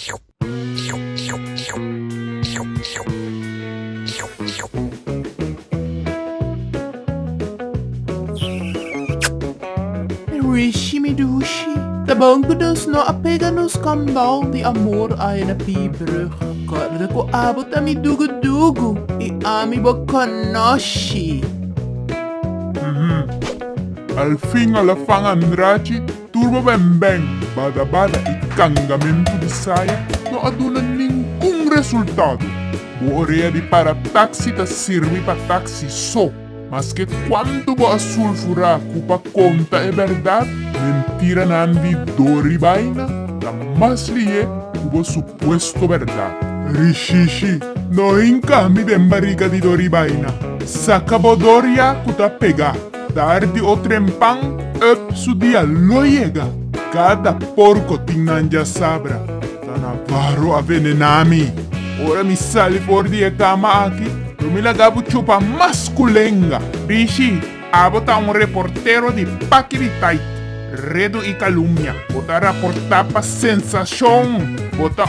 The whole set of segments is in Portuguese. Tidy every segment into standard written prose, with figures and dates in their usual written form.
Rishi Medushi, tabang ko dos no apega no skandal di amor ay napibrug. Kada ko abot ami dugo-dugo, ami ba kanashi. Al fin alla fan Andraci, turbo bembeng, bada-bada ikangamento di saya, no adunan ningkung resultado. Buorea di para taxi ta sirvi pa taxi so. Mas que quando bo sulfura cupa conta é verdade, mentira nandi dori baina, la mas lie cubo supuesto verdade. Rishishi, no incambi den barriga di dori baina. Sacabodoria kuta pega, tardi o trempan, up su dia lo llega. Cada porco tinanja sabra, ta Navarro avenenami. Ora mi sali fuori di cama aqui. Eu me lagavo chupa masculenga. Rishi, abota reportero de Paquiritai. Redo e calúnia. Bota reportar pa sensação. Bota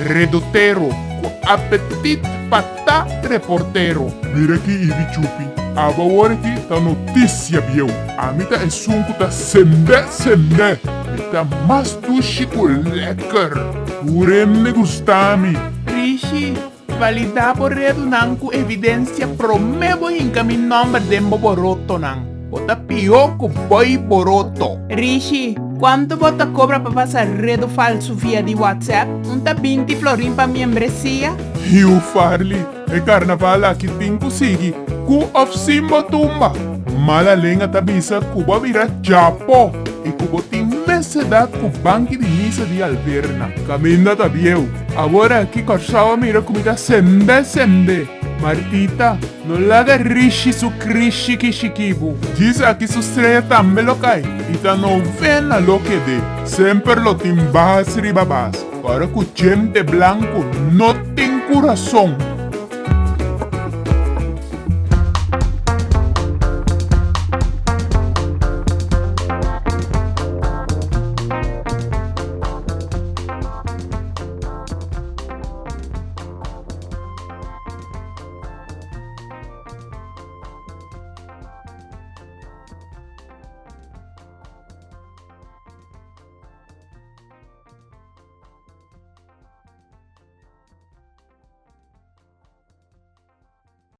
redotero. Com apetite pa tá reportero. Mira aqui, Ibi Chupi. Aba ora aqui tá notícia, bieu. A mita é sunco tá sende. Mita mas tu chico lecker. Urem me gustami. Rishi, valida por redo nang ku evidência promebo hinka mi number dembo boroto nang. Bota pio ku boy boroto. Rishi, quanto bota cobra para passar redo falso via di WhatsApp? Unta 20 florin pa membresia? Hiu farli, e carnaval aqui tem consegui. Ku of simbo tumba. Mala lenga tabisa kuba vira chapo. E kubo tem mesedad ku banki di misa di Alverna. Caminda tabieu. Agora aqui corsava mira comida sende. Martita, non la da rishi su krishi kishikibu. Diz aqui su estreia tambe locai. Ita novena lo que de. Sempre lo timbas ribabas. Para que gente blanco no tem coração.